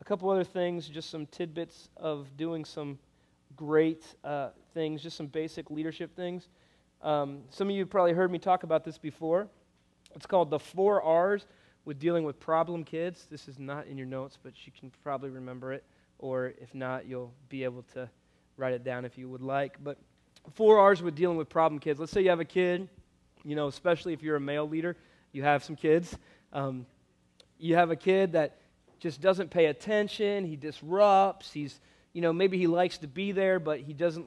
a couple other things, just some tidbits of doing some great things, just some basic leadership things. Some of you have probably heard me talk about this before. It's called the 4 R's with dealing with problem kids. This is not in your notes, but you can probably remember it, or if not, you'll be able to write it down if you would like. But 4 R's with dealing with problem kids. Let's say you have a kid, especially if you're a male leader, you have some kids. You have a kid that just doesn't pay attention, he disrupts, maybe he likes to be there, but he doesn't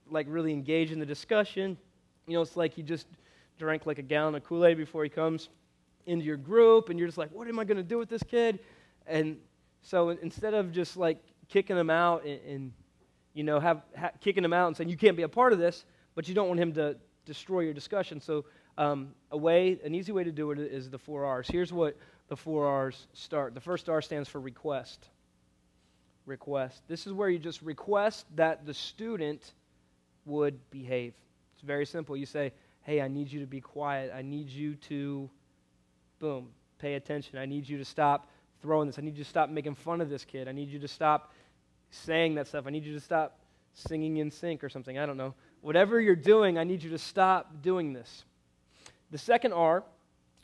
really engage in the discussion. It's like he just drank like a gallon of Kool-Aid before he comes into your group, and you're just like, what am I going to do with this kid? And so instead of just kicking him out and kicking him out and saying, you can't be a part of this, but you don't want him to destroy your discussion. So an easy way to do it is the 4 R's. Here's what the 4 R's start. The first R stands for request. Request. This is where you just request that the student would behave. It's very simple. You say, hey, I need you to be quiet. I need you to, boom, pay attention. I need you to stop throwing this. I need you to stop making fun of this kid. I need you to stop saying that stuff. I need you to stop singing in sync or something. I don't know. Whatever you're doing, I need you to stop doing this. The second R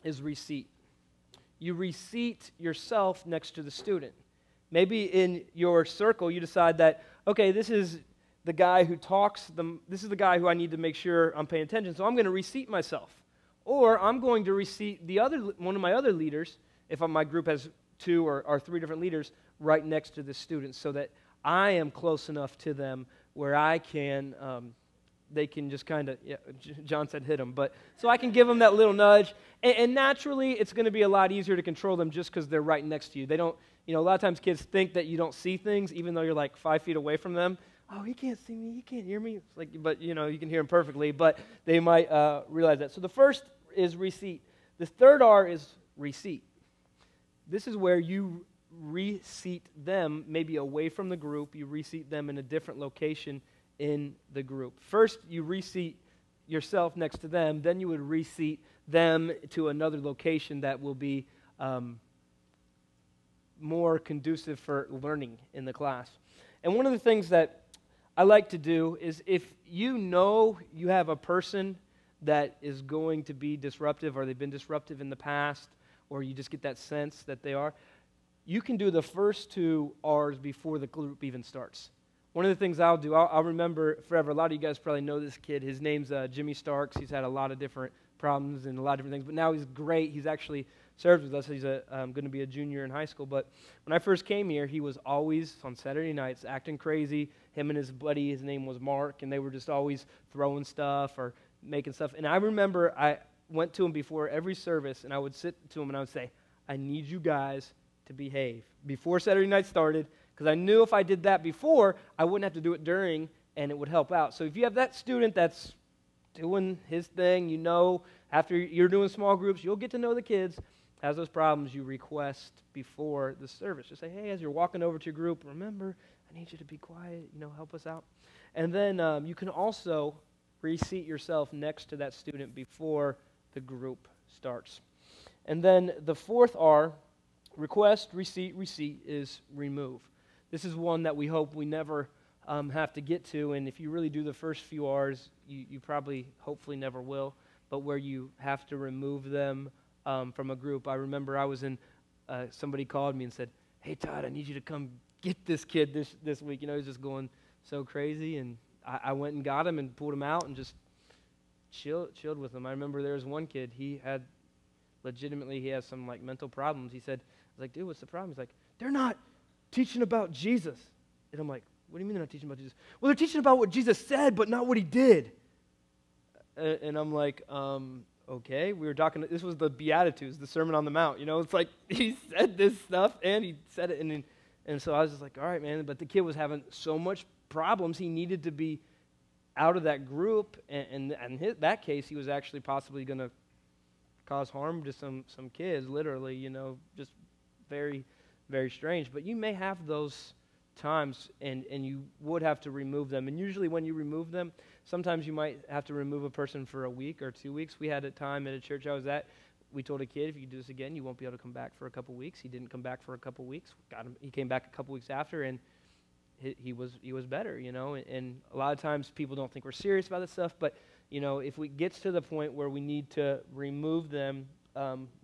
is receipt. You receipt yourself next to the student. Maybe in your circle you decide that, okay, this is the guy who talks, this is the guy who I need to make sure I'm paying attention, so I'm going to receipt myself. Or I'm going to receipt one of my other leaders, if my group has 2 or 3 different leaders, right next to the students, so that I am close enough to them where I can, they can just kind of, John said hit them, but so I can give them that little nudge. And naturally, it's going to be a lot easier to control them just because they're right next to you. They don't, a lot of times kids think that you don't see things, even though you're 5 feet away from them. Oh, he can't see me, he can't hear me. It's but you can hear him perfectly, but they might realize that. So the first is receipt. The third R is receipt. This is where you reseat them, maybe away from the group. You reseat them in a different location in the group. First, you reseat yourself next to them. Then you would reseat them to another location that will be more conducive for learning in the class. And one of the things that I like to do is if you have a person that is going to be disruptive, or they've been disruptive in the past, or you just get that sense that they are, you can do the first 2 R's before the group even starts. One of the things I'll do, I'll remember forever. A lot of you guys probably know this kid. His name's Jimmy Starks. He's had a lot of different problems and a lot of different things, but now he's great. He's actually served with us. He's going to be a junior in high school. But when I first came here, he was always on Saturday nights acting crazy. Him and his buddy, his name was Mark, and they were just always throwing stuff or making stuff. And I remember I went to him before every service, and I would sit to him and I would say, I need you guys to behave before Saturday night started, because I knew if I did that before, I wouldn't have to do it during, and it would help out. So if you have that student that's doing his thing, after you're doing small groups, you'll get to know the kids, has those problems, you request before the service. Just say, hey, as you're walking over to your group, remember, I need you to be quiet, help us out. And then you can also reseat yourself next to that student before the group starts. And then the 4th R, request, receipt, is remove. This is one that we hope we never have to get to, and if you really do the first few R's, you probably, hopefully never will, but where you have to remove them from a group. I remember I was in, somebody called me and said, hey, Todd, I need you to come get this kid this week. He's just going so crazy, and I went and got him and pulled him out and just chilled with him. I remember there was one kid, he has some mental problems. He said, I was like, dude, what's the problem? He's like, they're not teaching about Jesus. And I'm like, what do you mean they're not teaching about Jesus? Well, they're teaching about what Jesus said, but not what he did. And I'm like, okay. We were talking, this was the Beatitudes, the Sermon on the Mount. It's like he said this stuff, and he said it. And so I was just like, all right, man. But the kid was having so much problems, he needed to be out of that group. And in that case, he was actually possibly going to cause harm to some kids, literally, just very, very strange. But you may have those times, and you would have to remove them. And usually when you remove them, sometimes you might have to remove a person for a week or 2 weeks. We had a time at a church I was at, we told a kid, if you do this again, you won't be able to come back for a couple weeks. He didn't come back for a couple weeks. He came back a couple weeks after, and he was better, And a lot of times people don't think we're serious about this stuff, but, if we get to the point where we need to remove them,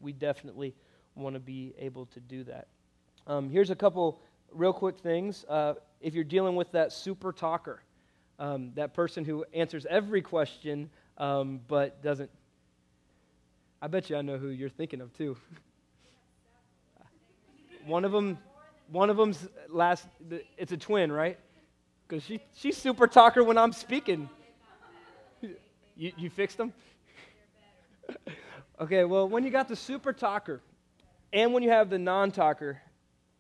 we definitely want to be able to do that. Here's a couple real quick things. If you're dealing with that super talker, that person who answers every question but doesn't, I bet you I know who you're thinking of too. One of them's it's a twin, right? Because she's super talker when I'm speaking. You fixed them? Okay, well, when you got the super talker and when you have the non-talker,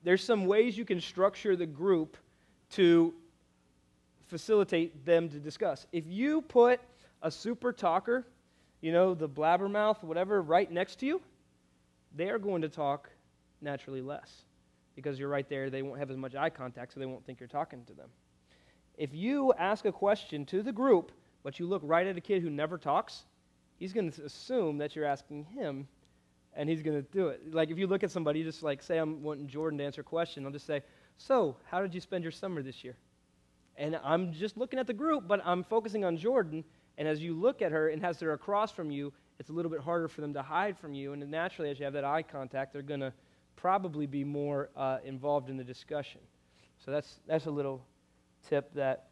there's some ways you can structure the group to facilitate them to discuss. If you put a super talker, the blabbermouth, whatever, right next to you, they are going to talk naturally less because you're right there. They won't have as much eye contact, so they won't think you're talking to them. If you ask a question to the group, but you look right at a kid who never talks, he's going to assume that you're asking him, and he's going to do it. Like if you look at somebody, just like say I'm wanting Jordan to answer a question, I'll just say, so how did you spend your summer this year? And I'm just looking at the group, but I'm focusing on Jordan, and as you look at her and as they're across from you, it's a little bit harder for them to hide from you, and then naturally as you have that eye contact, they're going to probably be more involved in the discussion. So that's a little tip that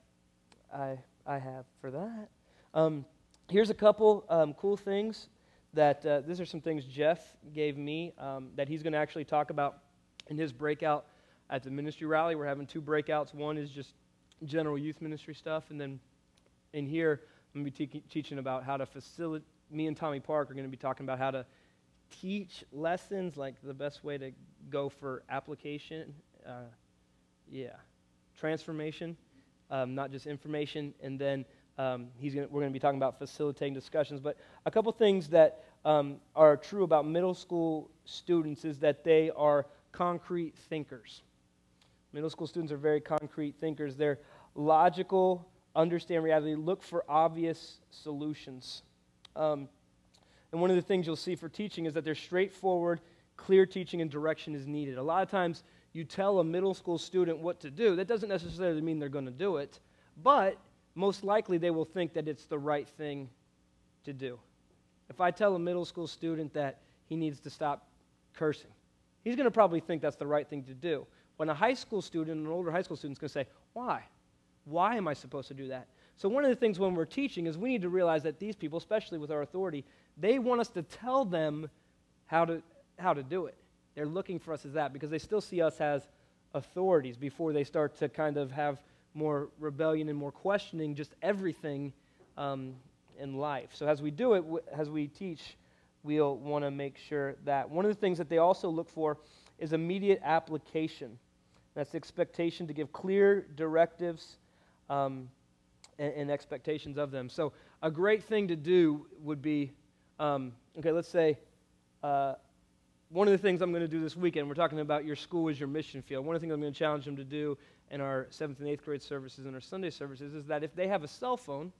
I have for that. Here's a couple cool things that, these are some things Jeff gave me that he's going to actually talk about in his breakout at the ministry rally. We're having 2 breakouts. One is just general youth ministry stuff, and then in here, I'm going to be teaching about how to facilitate. Me and Tommy Park are going to be talking about how to teach lessons, like the best way to go for application, transformation, not just information, and then we're going to be talking about facilitating discussions. But a couple things that are true about middle school students is that they are concrete thinkers. Middle school students are very concrete thinkers. They're logical, understand reality, look for obvious solutions. And one of the things you'll see for teaching is that there's straightforward, clear teaching and direction is needed. A lot of times you tell a middle school student what to do. That doesn't necessarily mean they're going to do it, but most likely they will think that it's the right thing to do. If I tell a middle school student that he needs to stop cursing, he's going to probably think that's the right thing to do. When a high school student, an older high school student is going to say, why? Why am I supposed to do that? So one of the things when we're teaching is we need to realize that these people, especially with our authority, they want us to tell them how to do it. They're looking for us as that because they still see us as authorities before they start to kind of have more rebellion and more questioning just everything in life. So as we do it, as we teach, we'll want to make sure that. One of the things that they also look for is immediate application. That's the expectation to give clear directives and expectations of them. So a great thing to do would be, let's say one of the things I'm going to do this weekend, we're talking about your school as your mission field. One of the things I'm going to challenge them to do in our 7th and 8th grade services and our Sunday services is that if they have a cell phone,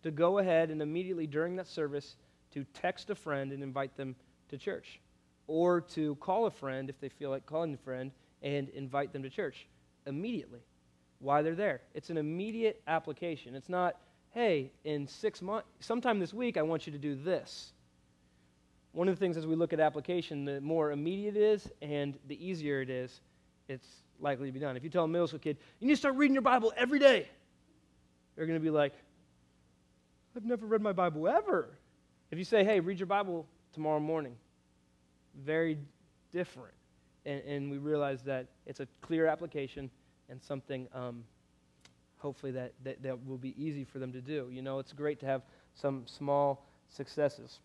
to go ahead and immediately during that service to text a friend and invite them to church, or to call a friend if they feel like calling a friend and invite them to church immediately while they're there. It's an immediate application. It's not, hey, in 6 months, sometime this week I want you to do this. One of the things as we look at application, the more immediate it is and the easier it is, it's likely to be done. If you tell a middle school kid, you need to start reading your Bible every day, they're going to be like, I've never read my Bible ever. If you say, hey, read your Bible tomorrow morning, very different. And we realize that it's a clear application and something hopefully that will be easy for them to do. It's great to have some small successes.